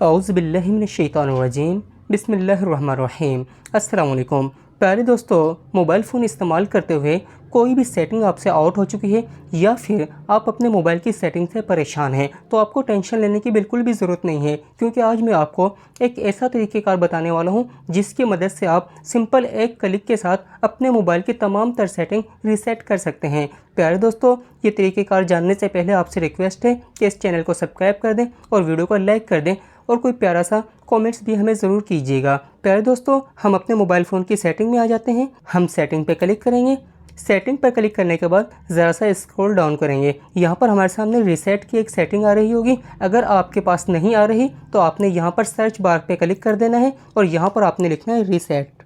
औज़ुबिल्लाहिमिनश्शैतानिर्रजीम बिस्मिल्लाहिर्रहमानिर्रहीम। अस्सलाम वालेकुम। प्यारे दोस्तों, मोबाइल फ़ोन इस्तेमाल करते हुए कोई भी सेटिंग आपसे आउट हो चुकी है या फिर आप अपने मोबाइल की सेटिंग से परेशान हैं, तो आपको टेंशन लेने की बिल्कुल भी ज़रूरत नहीं है, क्योंकि आज मैं आपको एक ऐसा तरीक़ेकार बताने वाला हूं जिसकी मदद से आप सिंपल एक क्लिक के साथ अपने मोबाइल की तमाम तर सेटिंग रीसेट कर सकते हैं। प्यारे दोस्तों, ये तरीक़ेकार जानने से पहले आपसे रिक्वेस्ट है कि इस चैनल को सब्सक्राइब कर दें और वीडियो को लाइक कर दें और कोई प्यारा सा कमेंट्स भी हमें ज़रूर कीजिएगा। प्यारे दोस्तों, हम अपने मोबाइल फ़ोन की सेटिंग में आ जाते हैं। हम सेटिंग पे क्लिक करेंगे। सेटिंग पर क्लिक करने के बाद ज़रा सा स्क्रॉल डाउन करेंगे। यहाँ पर हमारे सामने रीसेट की एक सेटिंग आ रही होगी। अगर आपके पास नहीं आ रही तो आपने यहाँ पर सर्च बार पे क्लिक कर देना है और यहाँ पर आपने लिखना है रीसेट।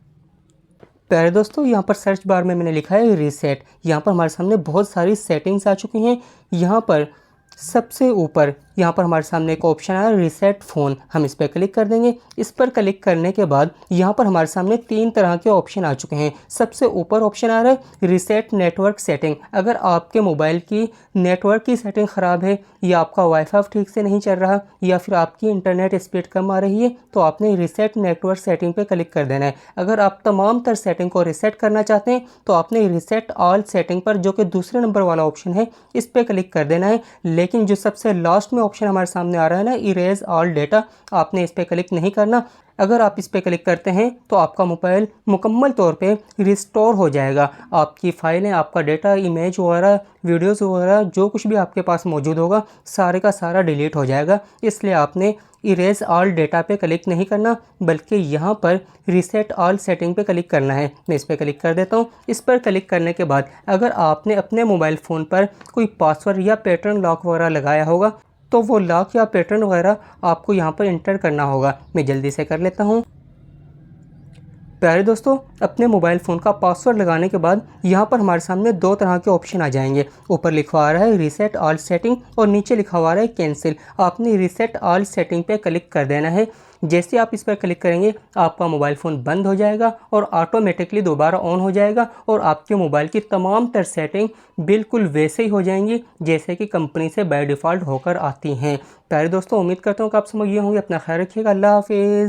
प्यारे दोस्तों, यहाँ पर सर्च बार में मैंने लिखा है रीसेट। यहाँ पर हमारे सामने बहुत सारी सेटिंग्स आ चुकी हैं। यहाँ पर सबसे ऊपर यहाँ पर हमारे सामने एक ऑप्शन आया रीसेट फ़ोन, हम इस पर क्लिक कर देंगे। इस पर क्लिक करने के बाद यहाँ पर हमारे सामने 3 तरह के ऑप्शन आ चुके हैं। सबसे ऊपर ऑप्शन आ रहा है रीसेट नेटवर्क सेटिंग। अगर आपके मोबाइल की नेटवर्क की सेटिंग ख़राब है या आपका वाईफाई ठीक से नहीं चल रहा या फिर आपकी इंटरनेट स्पीड कम आ रही है तो आपने रीसेट नेटवर्क सेटिंग पर क्लिक कर देना है। अगर आप तमाम तर सेटिंग को रीसेट करना चाहते हैं तो आपने रीसेट ऑल सेटिंग पर, जो कि दूसरे नंबर वाला ऑप्शन है, इस पर क्लिक कर देना है। लेकिन जो सबसे लास्ट में ऑप्शन हमारे सामने आ रहा है ना, इरेज ऑल डेटा, आपने इस पर क्लिक नहीं करना। अगर आप इस पर क्लिक करते हैं तो आपका मोबाइल मुकम्मल तौर पे रिस्टोर हो जाएगा। आपकी फ़ाइलें, आपका डेटा, इमेज वगैरह, वीडियोस वगैरह, जो कुछ भी आपके पास मौजूद होगा सारे का सारा डिलीट हो जाएगा। इसलिए आपने इरेज ऑल डेटा पे क्लिक नहीं करना, बल्कि यहाँ पर रीसेट ऑल सेटिंग पे क्लिक करना है। मैं इस पर क्लिक कर देता हूँ। इस पर क्लिक करने के बाद अगर आपने अपने मोबाइल फ़ोन पर कोई पासवर्ड या पैटर्न लॉक वगैरह लगाया होगा तो वो लॉक या पैटर्न वगैरह आपको यहाँ पर इंटर करना होगा। मैं जल्दी से कर लेता हूँ। प्यारे दोस्तों, अपने मोबाइल फ़ोन का पासवर्ड लगाने के बाद यहाँ पर हमारे सामने 2 तरह के ऑप्शन आ जाएंगे। ऊपर लिखा आ रहा है रीसेट ऑल सेटिंग और नीचे लिखा हुआ है कैंसिल। आपने रीसेट ऑल सेटिंग पे क्लिक कर देना है। जैसे आप इस पर क्लिक करेंगे आपका मोबाइल फ़ोन बंद हो जाएगा और ऑटोमेटिकली दोबारा ऑन हो जाएगा और आपके मोबाइल की तमाम तर सेटिंग बिल्कुल वैसे ही हो जाएंगी जैसे कि कंपनी से बाय डिफ़ॉल्ट होकर आती हैं। प्यारे दोस्तों, उम्मीद करता हूँ कि आप समझ गए होंगे। अपना ख्याल रखिएगा। अल्लाह हाफिज़।